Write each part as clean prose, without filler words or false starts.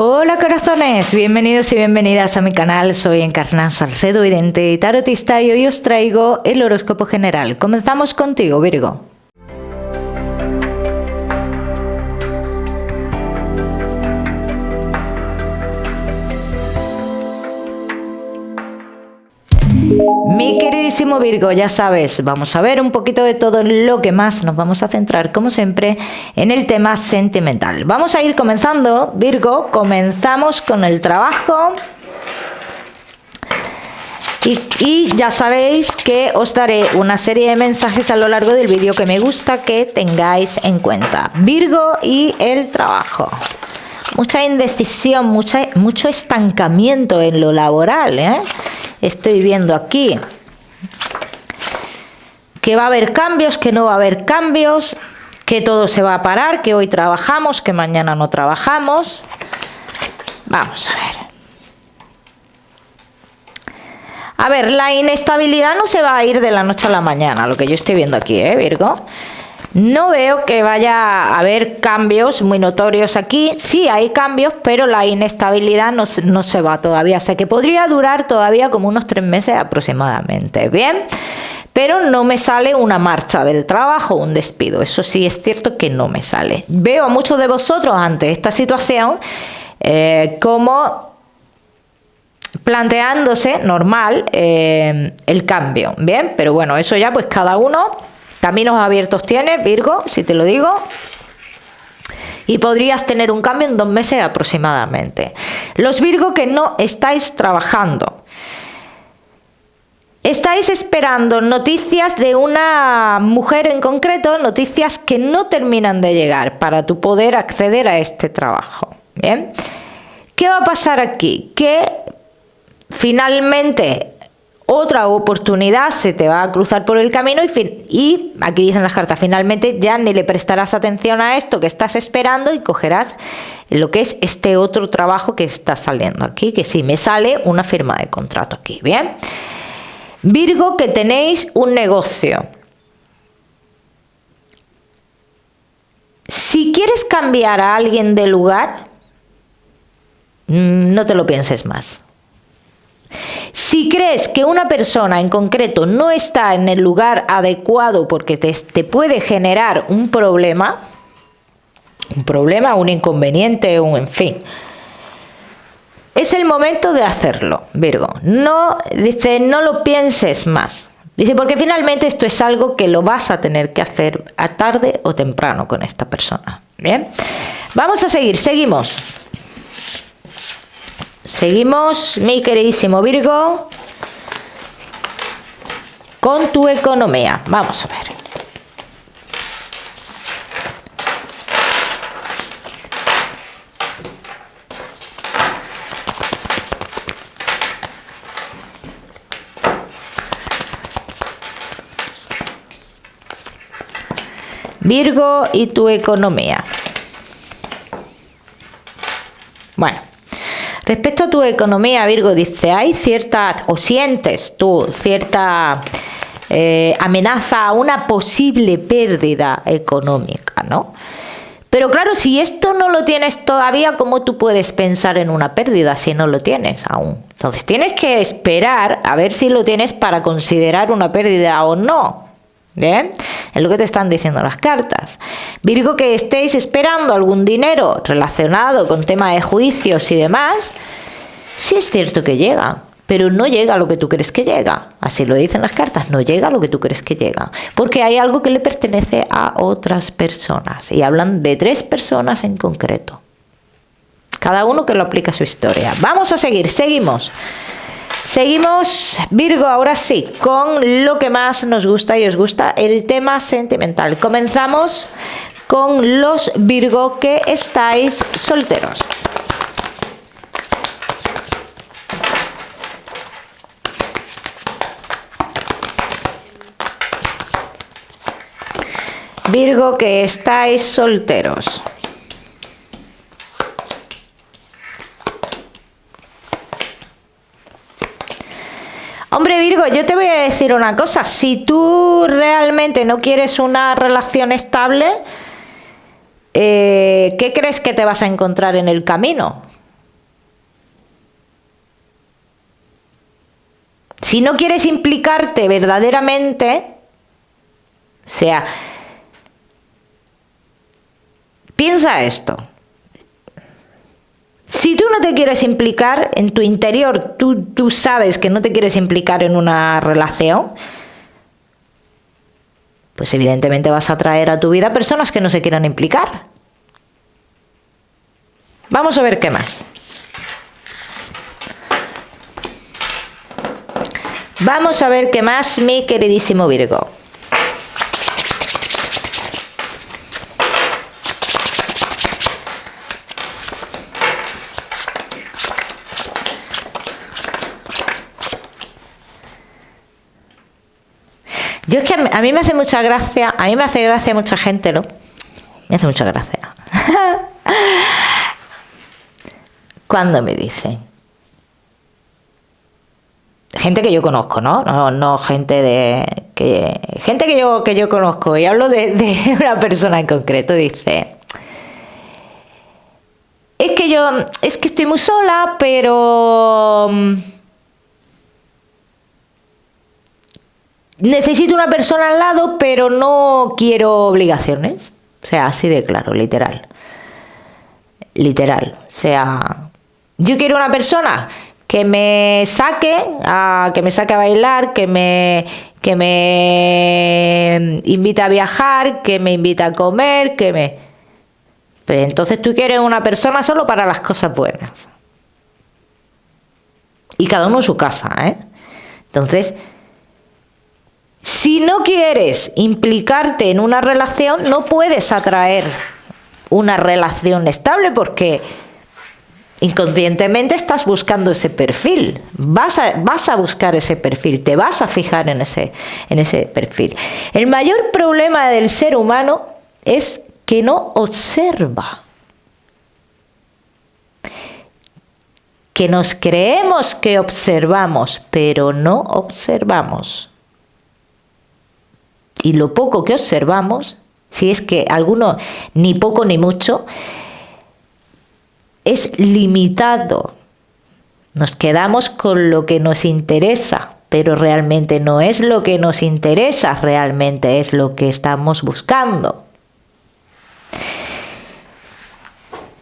Hola corazones, bienvenidos y bienvenidas a mi canal. Soy Encarna Salcedo, vidente y tarotista, y hoy os traigo el horóscopo general. Comenzamos contigo, Virgo. Mi queridísimo Virgo, ya sabes, vamos a ver un poquito de todo lo que más. Nos vamos a centrar, como siempre, en el tema sentimental. Vamos a ir comenzando, Virgo. Comenzamos con el trabajo. Y ya sabéis que os daré una serie de mensajes a lo largo del vídeo que me gusta que tengáis en cuenta. Virgo y el trabajo. Mucha indecisión, mucho estancamiento en lo laboral, ¿eh? Estoy viendo aquí que va a haber cambios, que no va a haber cambios, que todo se va a parar, que hoy trabajamos, que mañana no trabajamos. Vamos a ver. A ver, la inestabilidad no se va a ir de la noche a la mañana, lo que yo estoy viendo aquí, Virgo. No veo que vaya a haber cambios muy notorios aquí. Sí, hay cambios, pero la inestabilidad no se va todavía. O sea, que podría durar todavía como unos 3 meses aproximadamente. Bien, pero no me sale una marcha del trabajo, un despido. Eso sí es cierto que no me sale. Veo a muchos de vosotros ante esta situación como planteándose normal el cambio. Bien, pero bueno, eso ya pues cada uno. Caminos abiertos tienes, Virgo, si te lo digo. Y podrías tener un cambio en 2 meses aproximadamente. Los Virgo que no estáis trabajando. Estáis esperando noticias de una mujer en concreto, noticias que no terminan de llegar para tu poder acceder a este trabajo. Bien. ¿Qué va a pasar aquí? Que finalmente otra oportunidad se te va a cruzar por el camino y aquí dicen las cartas, finalmente ya ni le prestarás atención a esto que estás esperando y cogerás lo que es este otro trabajo que está saliendo aquí, que sí me sale una firma de contrato aquí. Bien, Virgo que tenéis un negocio. Si quieres cambiar a alguien de lugar, no te lo pienses más. Si crees que una persona en concreto no está en el lugar adecuado porque te puede generar un problema, un inconveniente, en fin, es el momento de hacerlo, Virgo. No, dice, no lo pienses más. Dice, porque finalmente esto es algo que lo vas a tener que hacer a tarde o temprano con esta persona. Bien, vamos a seguir, seguimos. Seguimos, mi queridísimo Virgo, con tu economía. Vamos a ver. Virgo y tu economía. Bueno. Respecto a tu economía, Virgo, dice, hay cierta, o sientes tú cierta amenaza a una posible pérdida económica, ¿no? Pero claro, si esto no lo tienes todavía, ¿cómo tú puedes pensar en una pérdida si no lo tienes aún? Entonces tienes que esperar a ver si lo tienes para considerar una pérdida o no. ¿Bien? Es lo que te están diciendo las cartas. Virgo, que estéis esperando algún dinero relacionado con tema de juicios y demás, sí es cierto que llega, pero no llega a lo que tú crees que llega. Así lo dicen las cartas, no llega a lo que tú crees que llega. Porque hay algo que le pertenece a otras personas. Y hablan de 3 personas en concreto. Cada uno que lo aplica a su historia. Vamos a seguir, seguimos. Seguimos, Virgo, ahora sí, con lo que más nos gusta y os gusta, el tema sentimental. Comenzamos con los Virgo que estáis solteros. Virgo que estáis solteros. Hombre, Virgo, yo te voy a decir una cosa. Si tú realmente no quieres una relación estable, ¿qué crees que te vas a encontrar en el camino? Si no quieres implicarte verdaderamente, o sea, piensa esto. Si tú no te quieres implicar en tu interior, tú sabes que no te quieres implicar en una relación, pues evidentemente vas a atraer a tu vida personas que no se quieran implicar. Vamos a ver qué más. Vamos a ver qué más, mi queridísimo Virgo. Yo es que a mí me hace mucha gracia, a mí me hace gracia mucha gente, ¿no? Me hace mucha gracia. Cuando me dicen, gente que yo conozco, ¿no? No gente que yo conozco, y hablo de una persona en concreto, dice, es que estoy muy sola, pero necesito una persona al lado, pero no quiero obligaciones. O sea, así de claro, literal. Literal. O sea, yo quiero una persona que me saque a bailar, que me invite a viajar, que me invite a comer, Pero entonces tú quieres una persona solo para las cosas buenas. Y cada uno en su casa, ¿eh? Entonces, si no quieres implicarte en una relación, no puedes atraer una relación estable porque inconscientemente estás buscando ese perfil. Vas a buscar ese perfil, te vas a fijar en ese perfil. El mayor problema del ser humano es que no observa. Que nos creemos que observamos, pero no observamos. Y lo poco que observamos, si es que alguno ni poco ni mucho, es limitado. Nos quedamos con lo que nos interesa, pero realmente no es lo que nos interesa, realmente es lo que estamos buscando.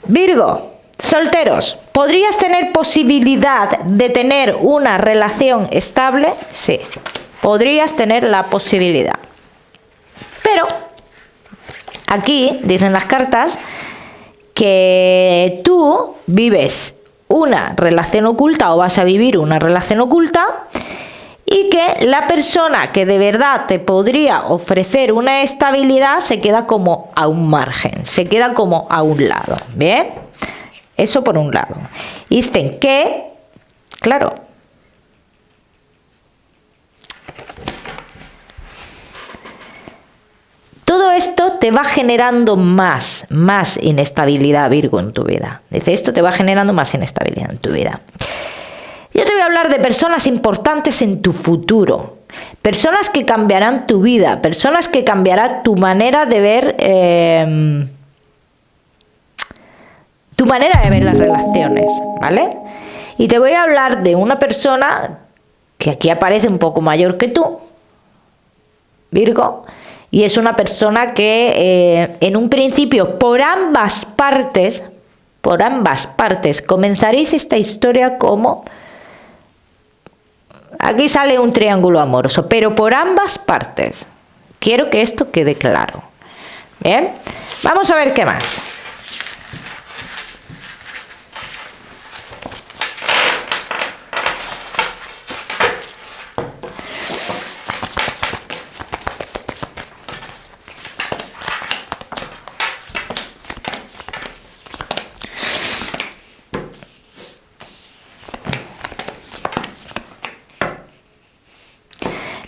Virgo, solteros, ¿podrías tener posibilidad de tener una relación estable? Sí, podrías tener la posibilidad. Pero aquí dicen las cartas que tú vives una relación oculta o vas a vivir una relación oculta y que la persona que de verdad te podría ofrecer una estabilidad se queda como a un margen, se queda como a un lado. ¿Bien? Eso por un lado. Dicen que, claro, todo esto te va generando más inestabilidad, Virgo, en tu vida. Dice, esto te va generando más inestabilidad en tu vida. Yo te voy a hablar de personas importantes en tu futuro. Personas que cambiarán tu vida. Personas que cambiarán tu manera de ver... tu manera de ver las relaciones, ¿vale? Y te voy a hablar de una persona que aquí aparece un poco mayor que tú, Virgo, y es una persona que en un principio por ambas partes comenzaréis esta historia como, aquí sale un triángulo amoroso, pero por ambas partes. Quiero que esto quede claro. Bien, vamos a ver qué más.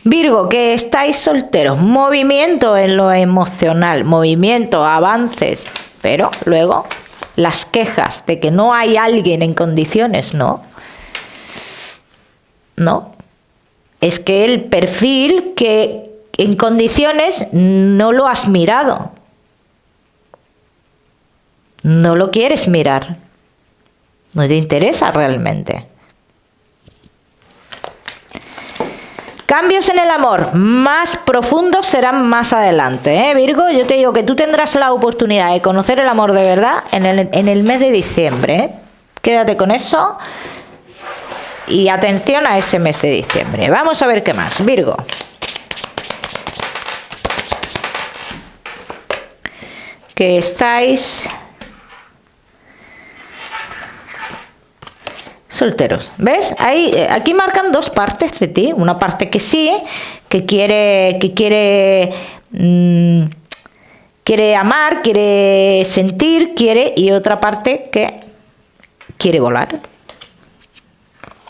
Virgo, que estáis solteros, movimiento en lo emocional, movimiento, avances, pero luego las quejas de que no hay alguien en condiciones, no. No. Es que el perfil que en condiciones no lo has mirado. No lo quieres mirar. No te interesa realmente. Cambios en el amor más profundos serán más adelante, ¿eh, Virgo? Yo te digo que tú tendrás la oportunidad de conocer el amor de verdad en el mes de diciembre, ¿eh? Quédate con eso y atención a ese mes de diciembre. Vamos a ver qué más, Virgo. Que estáis solteros, ¿ves? Aquí marcan dos partes de ti, una parte que sí, que quiere amar, quiere sentir, y otra parte que quiere volar,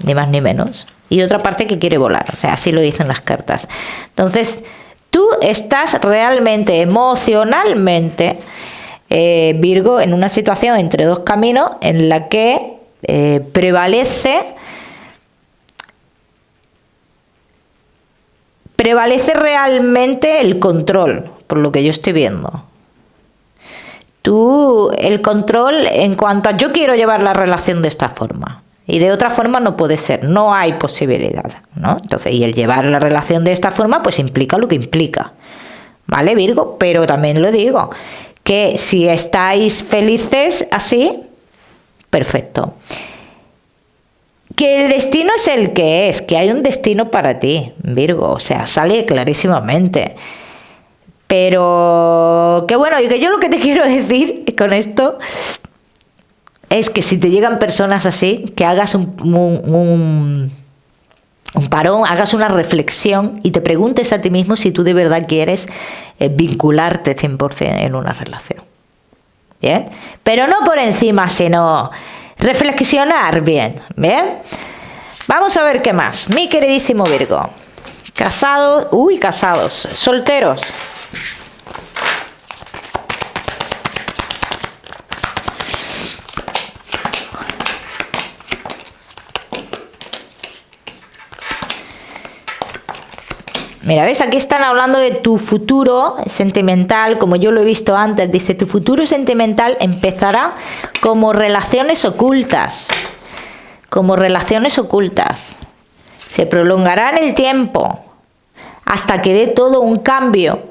ni más ni menos, y otra parte que quiere volar, o sea, así lo dicen las cartas. Entonces, tú estás realmente emocionalmente, Virgo, en una situación entre dos caminos en la que prevalece realmente el control, por lo que yo estoy viendo. Tú, el control en cuanto a yo quiero llevar la relación de esta forma y de otra forma no puede ser, no hay posibilidad, ¿no? Entonces, y el llevar la relación de esta forma pues implica lo que implica, ¿vale, Virgo? Pero también lo digo, que si estáis felices así, perfecto. Que el destino es el que es, que hay un destino para ti, Virgo, o sea, sale clarísimamente. Pero que bueno, y que yo lo que te quiero decir con esto es que si te llegan personas así, que hagas un parón, hagas una reflexión y te preguntes a ti mismo si tú de verdad quieres vincularte 100% en una relación. ¿Bien? Pero no por encima, sino reflexionar bien. ¿Bien? Vamos a ver qué más. Mi queridísimo Virgo. Casados, casados, solteros. Mira, ¿ves? Aquí están hablando de tu futuro sentimental, como yo lo he visto antes. Dice, tu futuro sentimental empezará como relaciones ocultas. Como relaciones ocultas. Se prolongará en el tiempo hasta que dé todo un cambio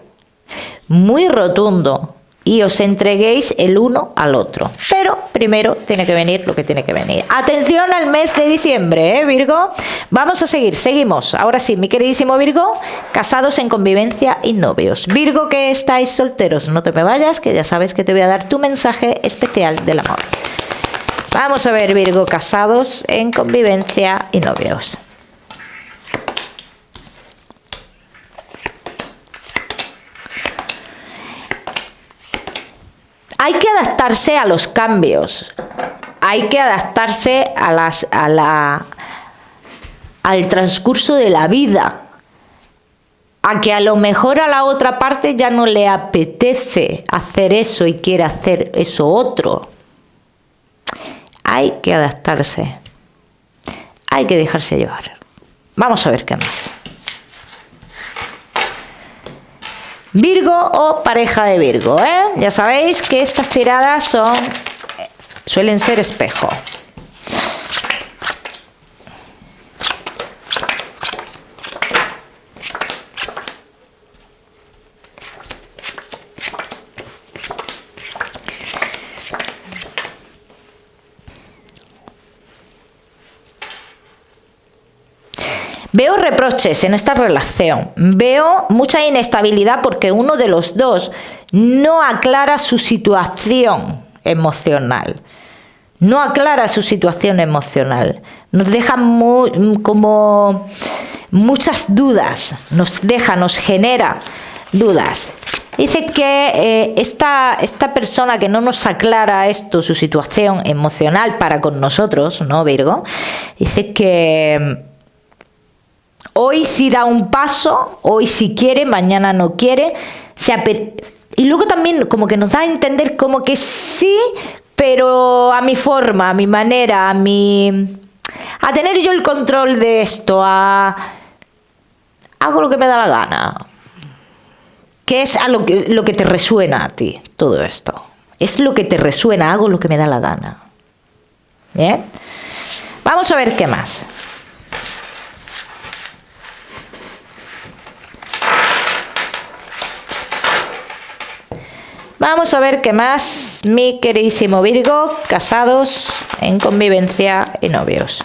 muy rotundo y os entreguéis el uno al otro. Pero primero tiene que venir lo que tiene que venir. Atención al mes de diciembre, Virgo. Vamos a seguimos. Ahora sí, mi queridísimo Virgo, casados en convivencia y novios. Virgo, que estáis solteros, no te me vayas, que ya sabes que te voy a dar tu mensaje especial del amor. Vamos a ver, Virgo, casados en convivencia y novios. Hay que adaptarse a los cambios, hay que adaptarse al transcurso de la vida, a que a lo mejor a la otra parte ya no le apetece hacer eso y quiere hacer eso otro. Hay que adaptarse, hay que dejarse llevar. Vamos a ver qué más. Virgo o pareja de Virgo, ya sabéis que estas tiradas suelen ser espejo. Veo reproches en esta relación, veo mucha inestabilidad porque uno de los dos no aclara su situación emocional. No aclara su situación emocional. Nos deja como muchas dudas, nos genera dudas. Dice que esta persona que no nos aclara su situación emocional para con nosotros, ¿no, Virgo? Dice que hoy sí da un paso, hoy sí quiere, mañana no quiere. Y luego también como que nos da a entender como que sí, pero a mi forma, a mi manera, a tener yo el control de esto, hago lo que me da la gana. ¿Qué es lo que te resuena a ti todo esto? Es lo que te resuena, hago lo que me da la gana. ¿Bien? Vamos a ver qué más. Vamos a ver qué más, mi queridísimo Virgo, casados, en convivencia y novios.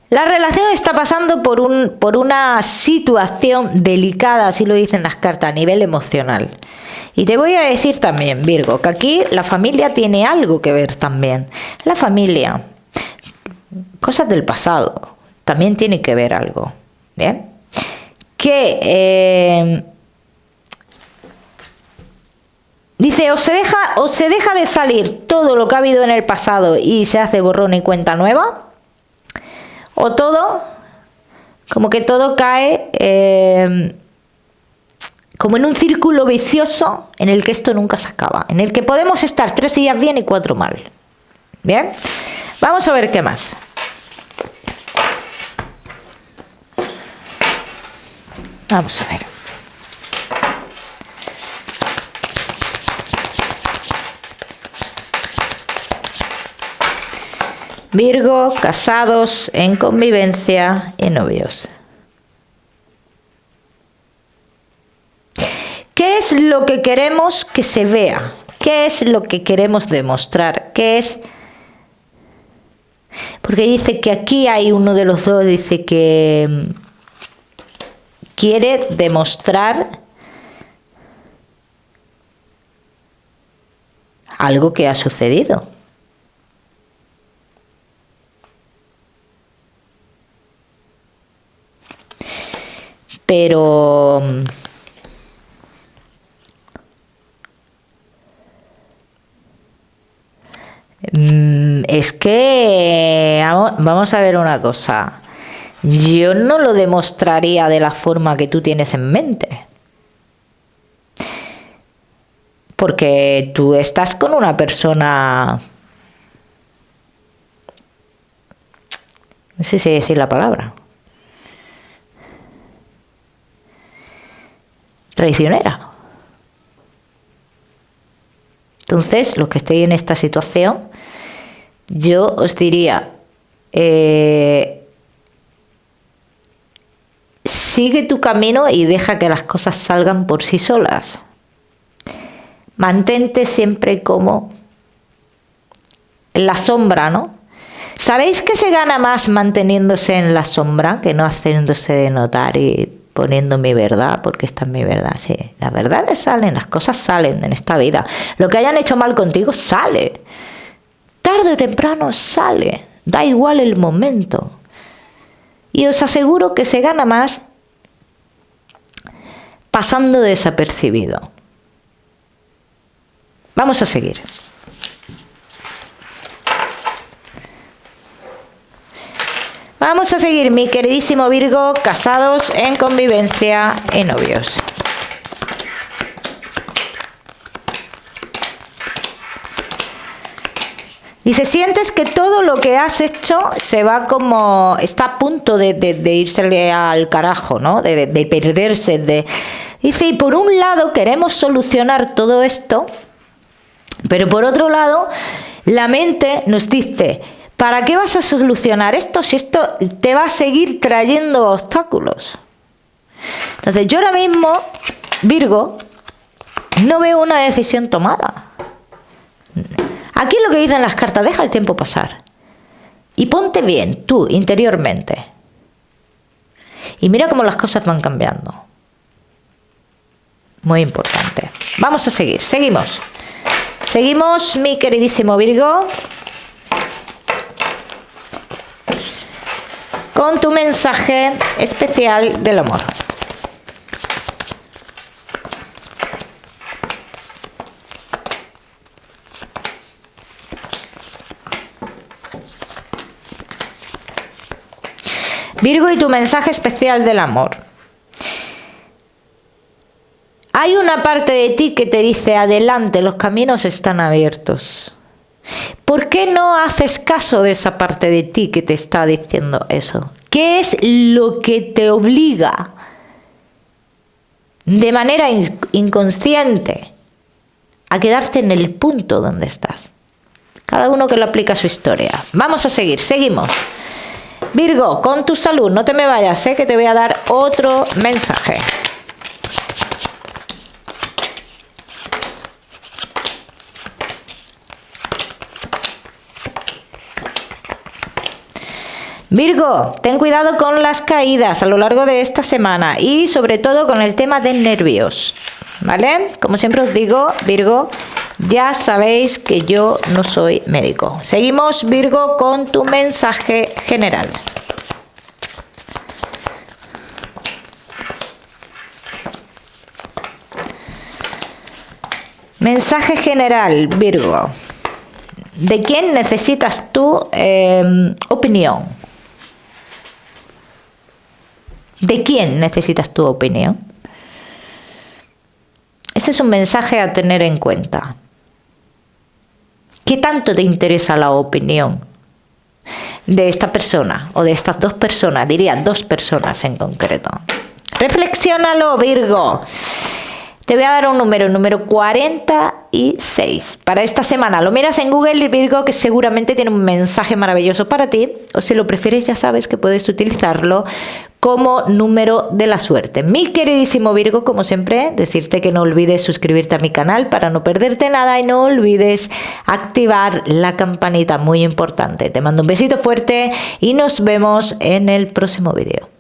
La relación está pasando por una situación delicada, así lo dicen las cartas, a nivel emocional. Y te voy a decir también, Virgo, que aquí la familia tiene algo que ver también. La familia, cosas del pasado, también tiene que ver algo. ¿Bien? Que dice, o se deja de salir todo lo que ha habido en el pasado y se hace borrón y cuenta nueva. O todo, como que todo cae como en un círculo vicioso en el que esto nunca se acaba. En el que podemos estar 3 días bien y 4 mal. Bien, vamos a ver qué más. Vamos a ver. Virgo, casados, en convivencia y novios. ¿Qué es lo que queremos que se vea? ¿Qué es lo que queremos demostrar? ¿Qué es? Porque dice que aquí hay uno de los dos, dice que quiere demostrar algo que ha sucedido. Pero es que vamos a ver una cosa. Yo no lo demostraría de la forma que tú tienes en mente. Porque tú estás con una persona... No sé si decir la palabra. Traicionera. Entonces, los que estéis en esta situación, yo os diría, sigue tu camino y deja que las cosas salgan por sí solas. Mantente siempre como en la sombra, ¿no? ¿Sabéis que se gana más manteniéndose en la sombra que no haciéndose de notar y poniendo mi verdad? Porque esta es mi verdad, sí. Las verdades salen, las cosas salen en esta vida. Lo que hayan hecho mal contigo sale. Tarde o temprano sale. Da igual el momento. Y os aseguro que se gana más pasando desapercibido. Vamos a seguir. Vamos a seguir, mi queridísimo Virgo, casados, en convivencia y novios. Dice, sientes que todo lo que has hecho se va como... está a punto de irsele al carajo, ¿no? De perderse. Dice, y por un lado queremos solucionar todo esto, pero por otro lado, la mente nos dice... ¿Para qué vas a solucionar esto si esto te va a seguir trayendo obstáculos? Entonces, yo ahora mismo, Virgo, no veo una decisión tomada. Aquí lo que dicen las cartas, deja el tiempo pasar. Y ponte bien, tú, interiormente. Y mira cómo las cosas van cambiando. Muy importante. Vamos a seguir, seguimos. Seguimos, mi queridísimo Virgo. Con tu mensaje especial del amor. Virgo, y tu mensaje especial del amor. Hay una parte de ti que te dice, adelante, los caminos están abiertos. ¿Por qué no haces caso de esa parte de ti que te está diciendo eso? ¿Qué es lo que te obliga de manera inconsciente a quedarte en el punto donde estás? Cada uno que lo aplica a su historia. Vamos a seguir, seguimos. Virgo, con tu salud, no te me vayas, que te voy a dar otro mensaje. Virgo, ten cuidado con las caídas a lo largo de esta semana y sobre todo con el tema de nervios, ¿vale? Como siempre os digo, Virgo, ya sabéis que yo no soy médico. Seguimos, Virgo, con tu mensaje general. Mensaje general, Virgo. ¿De quién necesitas tu opinión? ¿De quién necesitas tu opinión? Este es un mensaje a tener en cuenta. ¿Qué tanto te interesa la opinión de esta persona o de estas dos personas? Diría dos personas en concreto. Reflexiónalo, Virgo. Te voy a dar un número 46 para esta semana. Lo miras en Google, Virgo, que seguramente tiene un mensaje maravilloso para ti. O si lo prefieres, ya sabes que puedes utilizarlo como número de la suerte. Mi queridísimo Virgo, como siempre, decirte que no olvides suscribirte a mi canal para no perderte nada y no olvides activar la campanita, muy importante. Te mando un besito fuerte y nos vemos en el próximo vídeo.